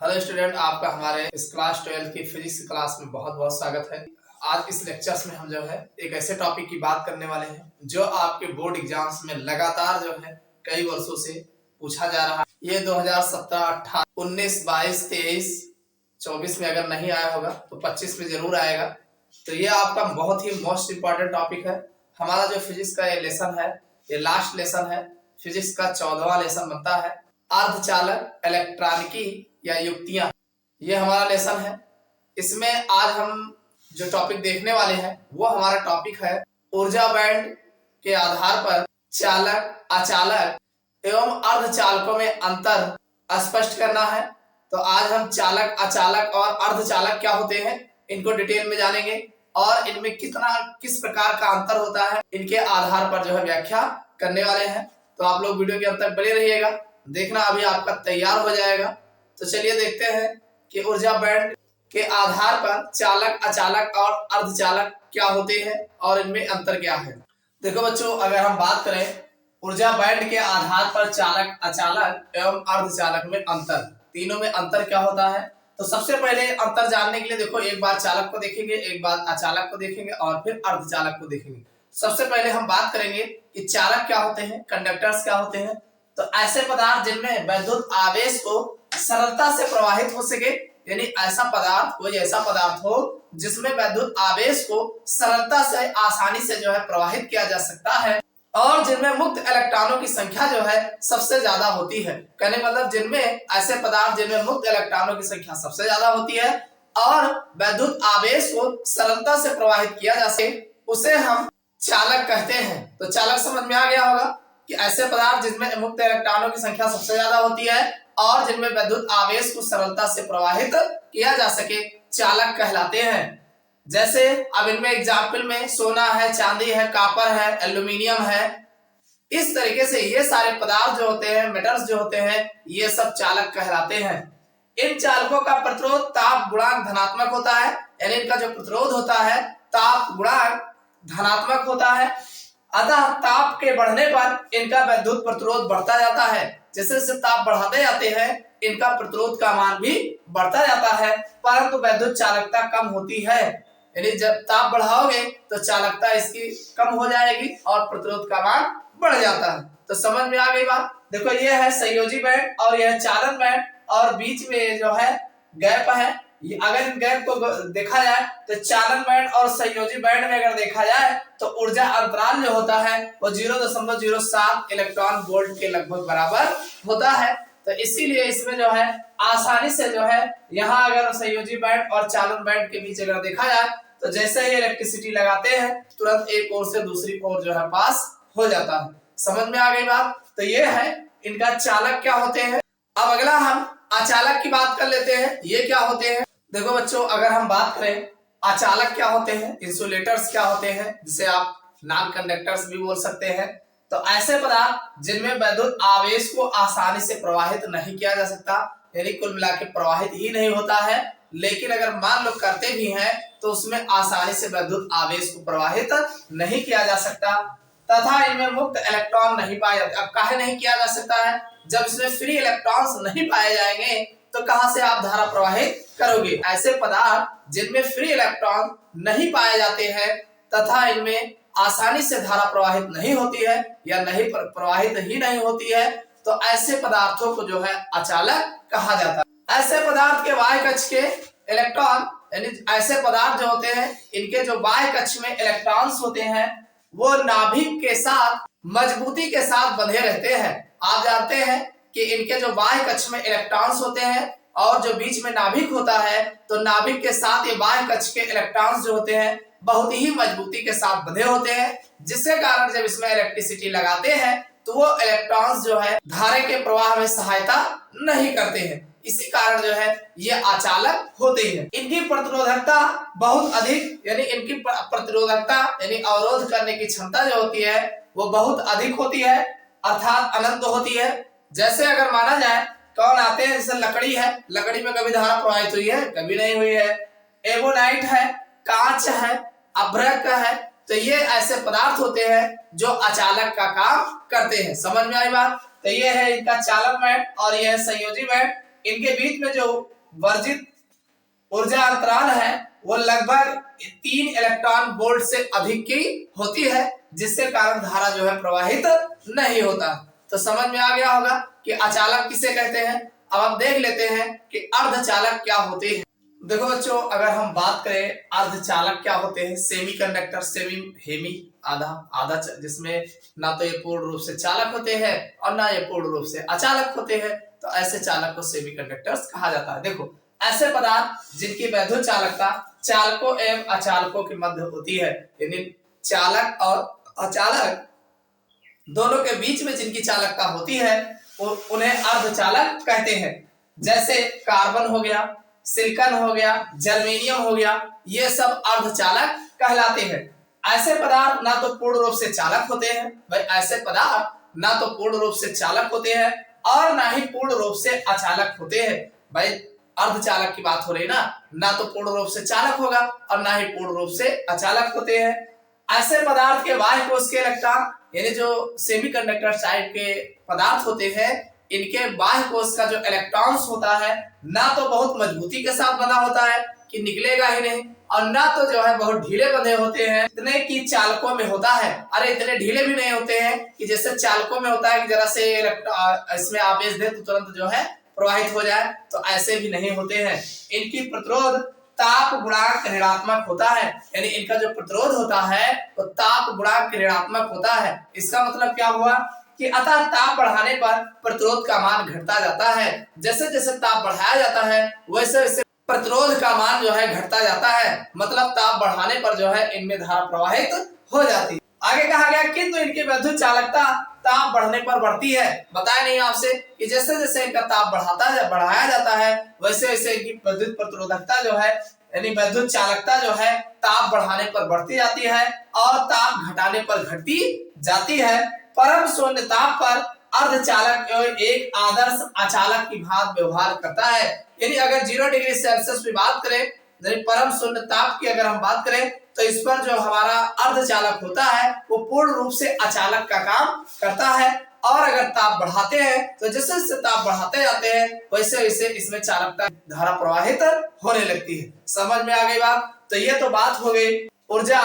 Hello student, आपका हमारे इस क्लास 12 की फिजिक्स क्लास में बहुत बहुत स्वागत है। आज इस लेक्चर्स में हम जो है एक ऐसे टॉपिक की बात करने वाले हैं जो आपके बोर्ड एग्जाम्स में लगातार जो है कई वर्षों से पूछा जा रहा है। ये 2017, 18, 19, 22, 23, 24 में अगर नहीं आया होगा तो 25 में जरूर आएगा। तो ये आपका बहुत ही मोस्ट इंपॉर्टेंट टॉपिक है। हमारा जो फिजिक्स का ये लेसन है, ये लास्ट लेसन है। फिजिक्स का 14वां लेसन बनता है अर्धचालक, इलेक्ट्रॉनिकी या युक्तियां। ये हमारा लेसन है। इसमें आज हम जो टॉपिक देखने वाले हैं वो हमारा टॉपिक है ऊर्जा बैंड के आधार पर चालक, अचालक एवं अर्धचालकों में अंतर स्पष्ट करना है। तो आज हम चालक, अचालक और अर्धचालक क्या होते हैं इनको डिटेल में जानेंगे और इनमें किस प्रकार का अंतर होता है इनके आधार पर जो है व्याख्या करने वाले हैं। तो आप लोग वीडियो के अंत तक बने रहिएगा, देखना अभी आपका तैयार हो जाएगा। तो चलिए देखते हैं कि ऊर्जा बैंड के आधार पर चालक, अचालक और अर्धचालक क्या होते हैं और इनमें अंतर क्या है। देखो बच्चों, अगर हम बात करें ऊर्जा बैंड के आधार पर चालक, अचालक एवं अर्धचालक में अंतर, तीनों में अंतर क्या होता है। तो सबसे पहले अंतर जानने के लिए देखो, एक बार चालक को देखेंगे, एक बार अचालक को देखेंगे और फिर अर्धचालक को देखेंगे। सबसे पहले हम बात करेंगे कि चालक क्या होते हैं, कंडक्टर्स क्या होते हैं। तो ऐसे पदार्थ जिनमें वैद्युत आवेश को सरलता से प्रवाहित हो सके, यानी ऐसा पदार्थ, कोई ऐसा पदार्थ हो जिसमें वैद्युत आवेश को सरलता से, आसानी से जो है प्रवाहित किया जा सकता है और जिनमें मुक्त इलेक्ट्रॉनों की संख्या जो है सबसे ज्यादा होती है। कहने मतलब जिनमें ऐसे पदार्थ जिनमें मुक्त इलेक्ट्रॉनों की संख्या सबसे ज्यादा होती है और वैद्युत आवेश को सरलता से प्रवाहित किया जा सके, उसे हम चालक कहते हैं। तो चालक समझ में आ गया होगा कि ऐसे पदार्थ जिसमें मुक्त इलेक्ट्रॉनों की संख्या सबसे ज्यादा होती है और जिनमें विद्युत आवेश को सरलता से प्रवाहित किया जा सके, चालक कहलाते हैं। जैसे अब इनमें एग्जाम्पल में सोना है, चांदी है, कॉपर है, एल्यूमिनियम है। इस तरीके से ये सारे पदार्थ जो होते हैं, मेटल्स जो होते हैं, ये सब चालक कहलाते हैं। इन चालकों का प्रतिरोध ताप गुणांक धनात्मक होता है, यानी इनका जो प्रतिरोध होता है ताप गुणांक धनात्मक होता है। अतः ताप के बढ़ने पर इनका विद्युत प्रतिरोध बढ़ता जाता है। जैसे जैसे ताप बढ़ाते जाते हैं इनका प्रतिरोध का मान भी बढ़ता जाता है, परंतु विद्युत चालकता कम होती है। यानी जब ताप बढ़ाओगे तो चालकता इसकी कम हो जाएगी और प्रतिरोध का मान बढ़ जाता है। तो समझ में आ गई बात। देखो, ये है संयोजी बैंड और यह है चालन बैंड और बीच में जो है गैप है। अगर इन गैप को देखा जाए तो चालन बैंड और संयोजी बैंड में अगर देखा जाए तो ऊर्जा अंतराल जो होता है वो 0.07 इलेक्ट्रॉन वोल्ट के लगभग बराबर होता है। तो इसीलिए इसमें जो है आसानी से जो है यहाँ अगर संयोजी बैंड और चालन बैंड के बीच अगर देखा जाए तो जैसे ही इलेक्ट्रिसिटी लगाते हैं तुरंत एक ओर से दूसरी ओर जो है पास हो जाता है। समझ में आ गई बात। तो ये है इनका चालक क्या होते हैं। अब अगला हम अचालक की बात कर लेते हैं, ये क्या होते हैं। देखो बच्चों, अगर हम बात करें अचालक क्या होते हैं, इंसुलेटर्स क्या होते हैं, जिसे आप नॉन कंडक्टर्स भी बोल सकते हैं। तो ऐसे पदार्थ जिनमें विद्युत आवेश को आसानी से प्रवाहित नहीं किया जा सकता, यानी कुल मिला के प्रवाहित ही नहीं होता है, लेकिन अगर मान लो करते भी हैं तो उसमें आसानी से विद्युत आवेश को प्रवाहित नहीं किया जा सकता तथा इनमें मुक्त इलेक्ट्रॉन नहीं पाए जाते। अब काहे नहीं किया जा सकता है, जब इसमें फ्री इलेक्ट्रॉन्स नहीं पाए जाएंगे तो कहां से आप धारा प्रवाहित करोगे। ऐसे पदार्थ जिनमें फ्री इलेक्ट्रॉन नहीं पाए जाते हैं तथा इनमें आसानी से धारा प्रवाहित नहीं होती है या नहीं प्रवाहित ही नहीं होती है, तो ऐसे पदार्थों को जो है अचालक कहा जाता है। ऐसे पदार्थ के बाह्य कक्ष के इलेक्ट्रॉन, यानी ऐसे पदार्थ जो होते हैं इनके जो बाह्य कक्ष में इलेक्ट्रॉन्स होते हैं वो नाभिक के साथ मजबूती के साथ बंधे रहते हैं। आप जानते हैं कि इनके जो बाह्य कक्ष में इलेक्ट्रॉन्स होते हैं और जो बीच में नाभिक होता है, तो नाभिक के साथ ये बाह्य कक्ष के इलेक्ट्रॉन्स जो होते हैं बहुत ही मजबूती के साथ बंधे होते हैं, जिसके कारण जब इसमें इलेक्ट्रिसिटी लगाते हैं तो वो इलेक्ट्रॉन्स जो है धारा के प्रवाह में सहायता नहीं करते हैं। इसी कारण जो है ये अचालक होते हैं। इनकी प्रतिरोधकता बहुत अधिक, यानी इनकी प्रतिरोधकता यानी अवरोध करने की क्षमता जो होती है वो बहुत अधिक होती है, अर्थात अनंत होती है। जैसे अगर माना जाए कौन आते हैं, जैसे लकड़ी है, लकड़ी में कभी धारा प्रवाहित हुई है, कभी नहीं हुई है। एबोनाइट है, कांच है, अभ्रक है, तो ये ऐसे पदार्थ होते हैं जो अचालक का काम करते हैं। समझ में आई बात। तो ये है इनका चालन बैंड और यह है संयोजी बैंड। इनके बीच में जो वर्जित ऊर्जा अंतराल है वो लगभग 3 इलेक्ट्रॉन वोल्ट से अधिक की होती है, जिसके कारण धारा जो है प्रवाहित नहीं होता। तो समझ में आ गया होगा कि अचालक किसे कहते हैं। अब हम देख लेते हैं कि अर्धचालक क्या होते हैं। देखो बच्चों, अगर हम बात करें अर्धचालक क्या होते हैं, सेमीकंडक्टर, सेमी हेमी आधा आधा जिसमें ना तो ये पूर्ण रूप से चालक होते हैं और ना ये पूर्ण रूप से अचालक होते हैं, तो ऐसे चालक को सेमीकंडक्टर्स कहा जाता है। देखो, ऐसे पदार्थ जिनकी वैद्युत चालकता चालकों एवं अचालकों के मध्य होती है, यानी चालक और अचालक दोनों के बीच में जिनकी चालकता होती है उन्हें अर्धचालक कहते हैं। जैसे कार्बन हो गया, सिलिकॉन हो गया, जर्मेनियम हो गया, ये सब अर्धचालक कहलाते हैं। ऐसे पदार्थ ना तो पूर्ण रूप से चालक होते हैं भाई, ऐसे पदार्थ ना तो पूर्ण रूप से चालक होते हैं और ना ही पूर्ण रूप से अचालक होते हैं। भाई अर्धचालक की बात हो रही ना तो पूर्ण रूप से चालक होगा और ना ही पूर्ण रूप से अचालक होते हैं। ऐसे पदार्थ के बाह्य कोश के इलेक्ट्रॉन, यानी जो सेमीकंडक्टर टाइप के पदार्थ होते हैं, इनके बाह्य कोश का जो इलेक्ट्रॉन्स होता है ना तो बहुत मजबूती के साथ बना होता है कि निकलेगा ही नहीं, और ना तो जो है बहुत ढीले बंधे होते हैं इतने कि चालकों में होता है। अरे इतने ढीले भी नहीं होते हैं कि जैसे चालकों में होता है कि जरा से इसमें आवेश दे तो तुरंत जो है प्रवाहित हो जाए, तो ऐसे भी नहीं होते हैं। इनकी प्रतिरोध ताप गुणांक ऋणात्मक होता है, यानी इनका जो प्रतिरोध होता है वो ताप गुणांक ऋणात्मक होता है। इसका मतलब क्या हुआ कि अतः ताप बढ़ाने पर प्रतिरोध का मान घटता जाता है। जैसे जैसे ताप बढ़ाया जाता है वैसे वैसे प्रतिरोध का मान जो है घटता जाता है, मतलब ताप बढ़ाने पर जो है इनमें धारा प्रवाहित हो जाती है। आगे कहा गया किंतु इनकी वैद्युत चालकता ताप बढ़ने पर बढ़ती है। बताया नहीं आपसे कि जैसे जैसे इनका ताप बढ़ाया जाता है वैसे वैसे इनकी विद्युत प्रतिरोधकता जो है यानी वैद्युत चालकता जो है ताप बढ़ाने पर बढ़ती जाती है और ताप घटाने पर घटती जाती है। परम शून्य ताप पर अर्धचालक एक आदर्श अचालक की भांति व्यवहार करता है। यानी अगर 0 डिग्री सेल्सियस की बात करें, यानी परम शून्य ताप की अगर हम बात करें, तो इस पर जो हमारा अर्धचालक होता है वो पूर्ण रूप से अचालक का काम करता है। और अगर ताप बढ़ाते हैं तो जैसे जैसे ताप बढ़ाते जाते हैं वैसे वैसे इसमें चालकता धारा प्रवाहित होने लगती है। समझ में आ गई बात। तो ये तो बात हो गई ऊर्जा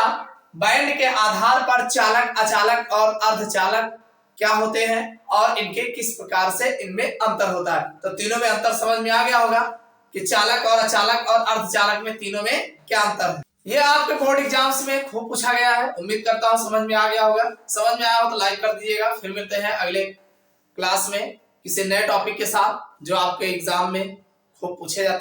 बैंड के आधार पर चालक, अचालक और अर्धचालक क्या होते हैं और इनके किस प्रकार से इनमें अंतर होता है। तो तीनों में अंतर समझ में आ गया होगा कि चालक और अचालक और अर्धचालक में तीनों में क्या अंतर है। ये आपके बोर्ड एग्जाम्स में खूब पूछा गया है। उम्मीद करता हूँ समझ में आ गया होगा। समझ में आया हो तो लाइक कर दीजिएगा। फिर मिलते हैं अगले क्लास में किसी नए टॉपिक के साथ जो आपके एग्जाम में खूब पूछे जाते हैं।